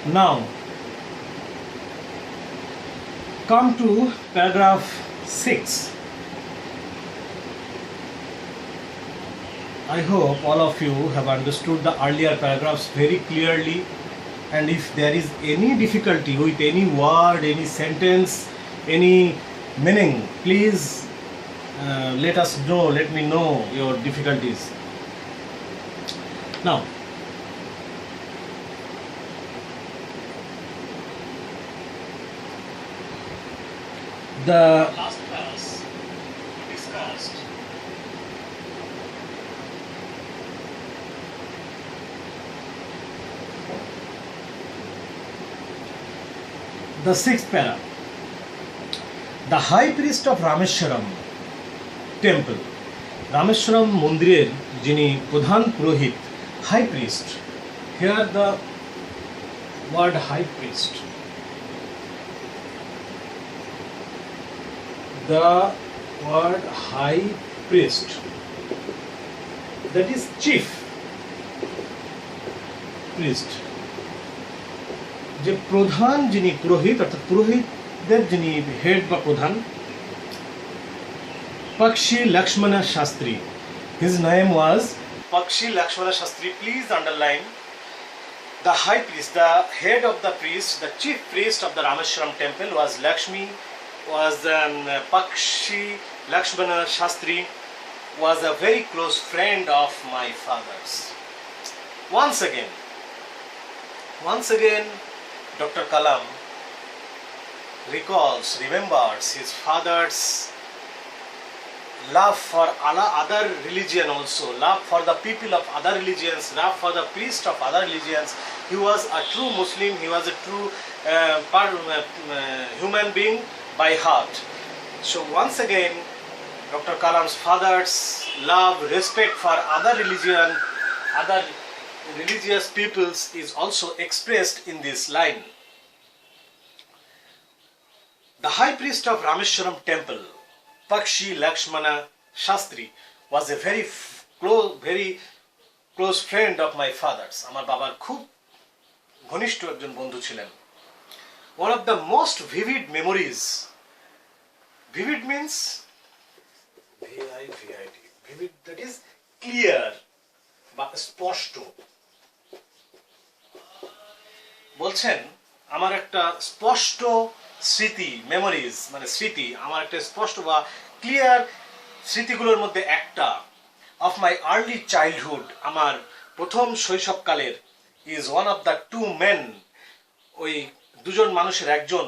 Now, come to paragraph 6. I hope all of you have understood the earlier paragraphs very clearly, and if there is any difficulty with any word, any sentence, any meaning, please let me know your difficulties. Now, the last class we discussed the sixth para. The high priest of Rameshwaram temple, Rameshwaram মন্দিরের যিনি প্রধান পুরোহিত, high priest. Here the word high priest. The word high priest, that is chief priest, যে প্রধান যিনি পুরোহিত অর্থাৎ পুরোহিতদের যিনি হেড বা প্রধান, Pakshi Lakshmana Shastri. His name was Pakshi Lakshmana Shastri. Please underline the high priest, the head of the priest, the chief priest of the Rameshwaram temple was Pakshi Lakshmana Shastri, was a very close friend of my father's. Once again, Dr. Kalam remembers his father's love for other religion also, love for the people of other religions, love for the priest of other religions. He was a true Muslim, he was a true human being by heart. So once again, Dr. Kalam's father's love, respect for other religious peoples is also expressed in this line. The high priest of Rameshwaram temple, Pakshi Lakshmana Shastri, was a very close friend of my father's. আমার বাবার খুব ঘনিষ্ঠ একজন বন্ধু ছিলেন. One of the most vivid memories, vivid means vivid, that is clear বা স্পষ্ট. বলছেন আমার একটা স্পষ্ট স্মৃতি, মেমোরিজ মানে স্মৃতি, আমার একটা স্পষ্ট বা ক্লিয়ার স্মৃতিগুলোর মধ্যে একটা অফ মাই আর্লি চাইল্ডহুড, আমার প্রথম শৈশবকালের, is one of the two men, ওই দুজন মানুষের একজন,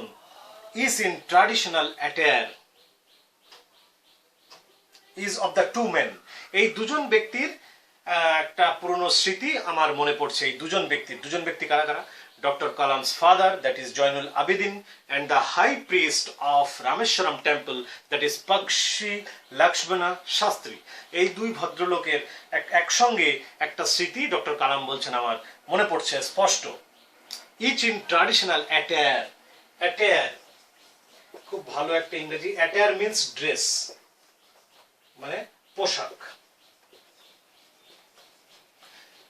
is in traditional attire, is of the two men, এই দুজন ব্যক্তির একটা পুরনো স্মৃতি আমার মনে পড়ছে। এই দুজন ব্যক্তি কারা কারা? Dr. Kalam's father, that is Jainul Abidin, and the high priest of Rameshwaram temple, that is Pakshi Lakshmana Shastri. এই দুই ভদ্রলোকের একসঙ্গে একটা স্মৃতি ডক্টর কালাম বলছেন আমার মনে পড়ছে স্পষ্ট। Each in traditional attire, attire খুব ভালো একটা ইংরেজি। অ্যাটায়ার মিন্স ড্রেস, মানে পোশাক।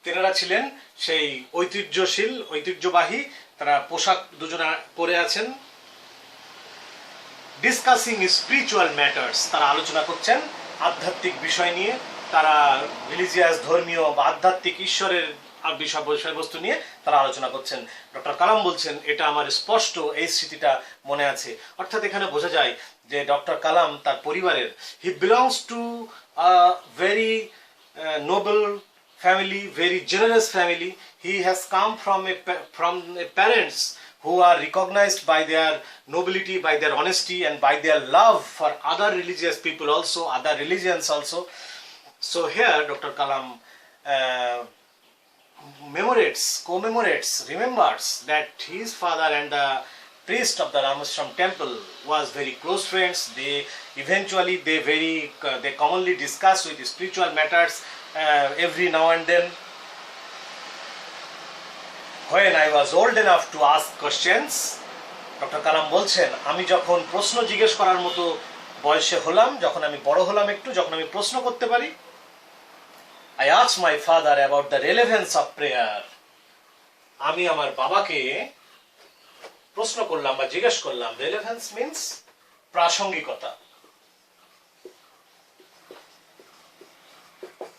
তেনারা ছিলেন সেই ঐতিহ্যবাহী, তারা পোশাক দুজনে পরে আছেন। ডিসকাসিং স্পিরিচুয়াল ম্যাটার্স, তারা আলোচনা করছেন আধ্যাত্মিক বিষয় নিয়ে, তারা রিলিজিয়াস, ধর্মীয় বা আধ্যাত্মিক ঈশ্বরের বিষয়বস্তু নিয়ে তারা আলোচনা করছেন। ডক্টর কালাম বলছেন এটা আমার স্পষ্ট এই স্মৃতিটা মনে আছে। অর্থাৎ এখানে বোঝা যায় যে ডক্টর কালাম তার পরিবারের, হি belongs to a very Nobel family, very generous family. He has come from parents who are recognized by their nobility, by their honesty, and by their love for other religious people also, other religions also. So here Dr. Kalam remembers that his father and the priest of the Rameshwaram temple was very close friends. They commonly discuss with the spiritual matters every now and then. When I was old enough to ask questions, Dr. Kalam বলছেন আমি যখন প্রশ্ন জিজ্ঞেস করার মতো বয়সে হলাম, যখন আমি বড় হলাম একটু, যখন আমি প্রশ্ন করতে পারি, I asked my father about the relevance of prayer. আমি আমার বাবাকে প্রশ্ন করলাম বা জিজ্ঞেস করলাম, রেলেভেন্স মিন্স প্রাসঙ্গিকতা।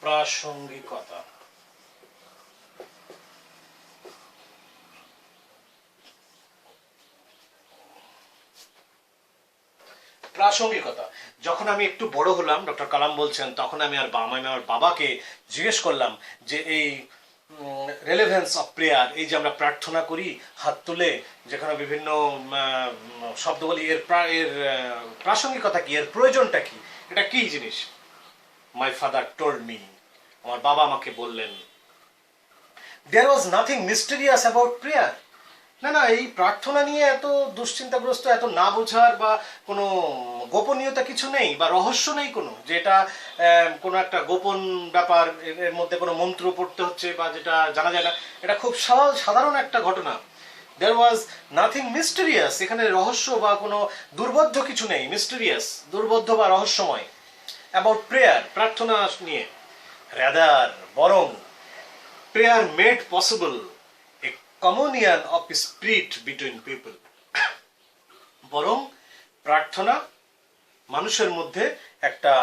প্রাসঙ্গিকতা প্রাসঙ্গিকতা যখন আমি একটু বড় হলাম, ডক্টর কালাম বলছেন, তখন আমি আমার বাবাকে জিজ্ঞেস করলাম যে এই রেলেভেন্স অফ প্রেয়ার, এই যে আমরা প্রার্থনা করি হাত তুলে, যেখানে বিভিন্ন শব্দ বলি, এর প্রাসঙ্গিকতা কি, এর প্রয়োজনটা কি, এটা কি জিনিস? মাই ফাদার টোল্ড মি, আমার বাবা আমাকে বললেন, there was nothing mysterious about prayer. না না, এই প্রার্থনা নিয়ে এত দুশ্চিন্তাগ্রস্ত, এত না বোঝার বা কোনো গোপনীয়তা কিছু নেই বা রহস্য নেই কোনো, যেটা কোনো একটা গোপন ব্যাপার, এর মধ্যে কোনো মন্ত্র পড়তে হচ্ছে বা যেটা জানা যায় না। এটা খুব সাধারণ একটা ঘটনা। দেয়ার ওয়াজ নাথিং মিস্টেরিয়াস, এখানে রহস্য বা কোনো দুর্বোধ্য কিছু নেই, মিস্টেরিয়াস দুর্বোধ্য বা রহস্যময়, অ্যাবাউট প্রেয়ার, প্রার্থনা নিয়ে। রাদার, বরং, prayer made possible A communion of spirit between people, বরং প্রার্থনা মানুষের মধ্যে একটা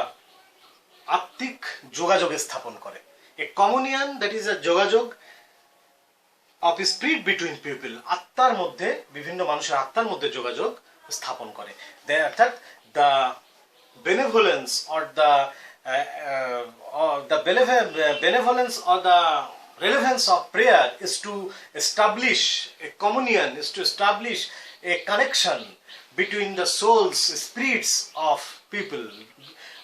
আত্মিক যোগাযোগ স্থাপন করে। এ কমিউনিয়ন, দ্যাট ইজ এ যোগাযোগ অফ স্পিরিট বিটুইন পিপল, আত্মার মধ্যে, বিভিন্ন মানুষের আত্মার মধ্যে যোগাযোগ স্থাপন করে। অর্থাৎ the benevolence or the benevolence or the relevance of prayer is to establish a communion, is to establish a connection between the souls, spirits of people,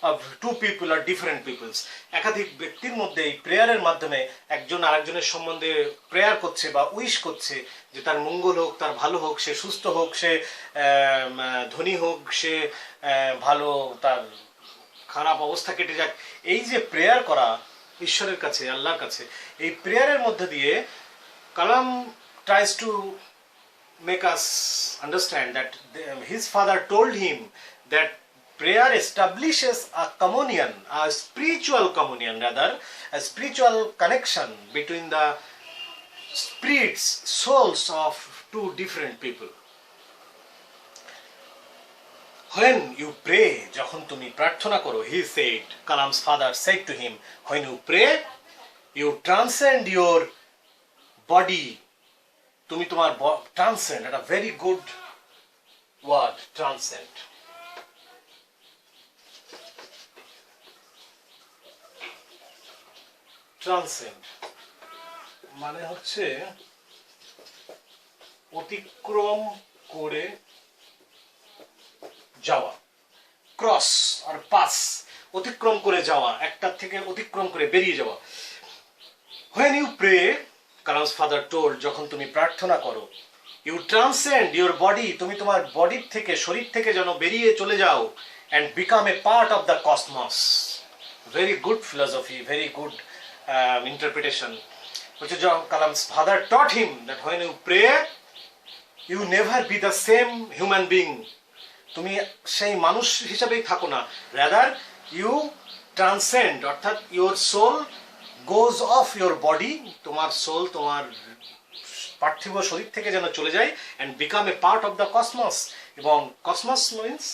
of two people or different peoples. একাধিক ব্যক্তির মধ্যে এই প্রেয়ারের মাধ্যমে একজন আরেকজনের সম্বন্ধে prayer করছে বা উইশ করছে যে তার মঙ্গল হোক, তার ভালো হোক, সে সুস্থ হোক, সে ধনী হোক, সে ভালো, তার খারাপ অবস্থা কেটে যাক। এই যে প্রেয়ার করা ঈশ্বরের কাছে, আল্লাহর কাছে, এই প্রেয়ারের মধ্যে দিয়ে কালাম tries to make us understand that his father told him that prayer establishes a communion, a spiritual communion, rather a spiritual connection between the spirits, souls of two different people. When you pray, যখন তুমি প্রার্থনা করো, he said, Kalam's father said to him, when you pray, you transcend your body. তুমি তোমার transcend, এটা very good word, transcend. Transcend মানে হচ্ছে অতিক্রম করে যাওয়া, ক্রস আর পাস, অতিক্রম করে যাওয়া, একটার থেকে অতিক্রম করে বেরিয়ে যাওয়া। when you pray, Kalam's father told, যখন তুমি প্রার্থনা করো, you transcend your body, তুমি তোমার বডির থেকে, শরীর থেকে যেন বেরিয়ে চলে যাও, and become a part of the cosmos. Very good philosophy, very good interpretation. Which is Kalam's father taught him that when you pray, you never be the same human being. তুমি সেই মানুষ হিসাবেই থাকো না, রাদার ইউ ট্রান্সেন্ড, অর্থাৎ your soul goes of your body, তোমার soul তোমার পার্থিব শরীর থেকে যেন চলে যায়, and become a part of the cosmos. এবং cosmos means,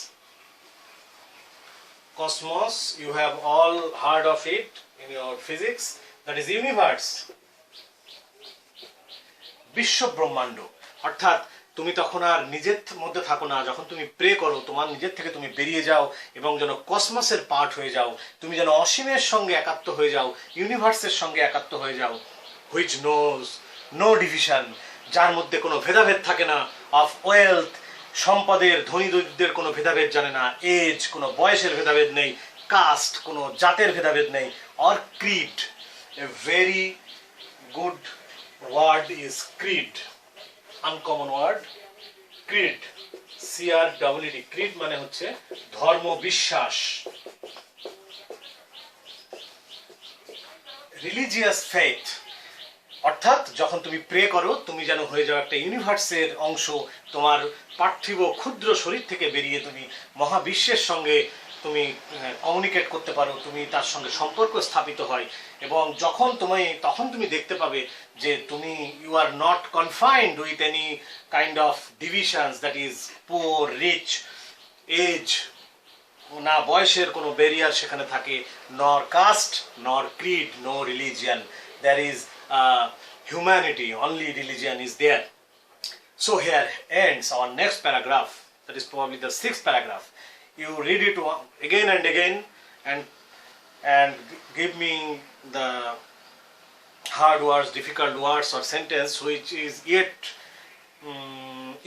cosmos, you have all heard of it in your physics, that is universe, বিশ্ব ব্রহ্মাণ্ড। অর্থাৎ তুমি তখন আর নিজের মধ্যে থাকো না, যখন তুমি প্রে করো তোমার নিজের থেকে তুমি বেরিয়ে যাও এবং যেন কসমসের পার্ট হয়ে যাও, তুমি যেন অসীমের সঙ্গে একাত্ম হয়ে যাও, ইউনিভার্সের সঙ্গে একাত্ম হয়ে যাও। হুইচ নোজ নো ডিভিশন, যার মধ্যে কোনো ভেদাভেদ থাকে না, অফ ওয়েলথ, সম্পদের, ধনী দরিদ্রের কোনো ভেদাভেদ জানে না, এজ, কোনো বয়সের ভেদাভেদ নেই, কাস্ট, কোনো জাতের ভেদাভেদ নেই, or creed. A very good word is creed, uncommon word, creed, CRED, creed মানে হচ্ছে ধর্ম বিশ্বাস, রিলিজিয়াস ফেথ। অর্থাৎ যখন তুমি প্রে করো, তুমি যেন হয়ে যাও একটা ইউনিভার্সের অংশ, তোমার পার্থিব ক্ষুদ্র শরীর থেকে বেরিয়ে তুমি মহাবিশ্বের সঙ্গে তুমি কমিউনিকেট করতে পারো, তুমি তার সঙ্গে সম্পর্ক স্থাপিত হয়, এবং তখন তুমি দেখতে পাবে যে তুমি you are not confined with any kind of divisions, that is poor, rich, age, না বয়সের কোনো ব্যারিয়ার সেখানে থাকে, nor caste, nor creed, no religion, there is humanity, only religion is there. So here ends our next paragraph, that is probably the 6th paragraph. You read it again and again, and give me the hard words, difficult words or sentence which is yet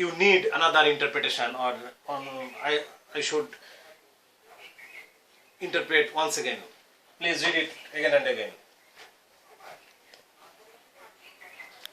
you need another interpretation, or I should interpret once again. Please read it again and again.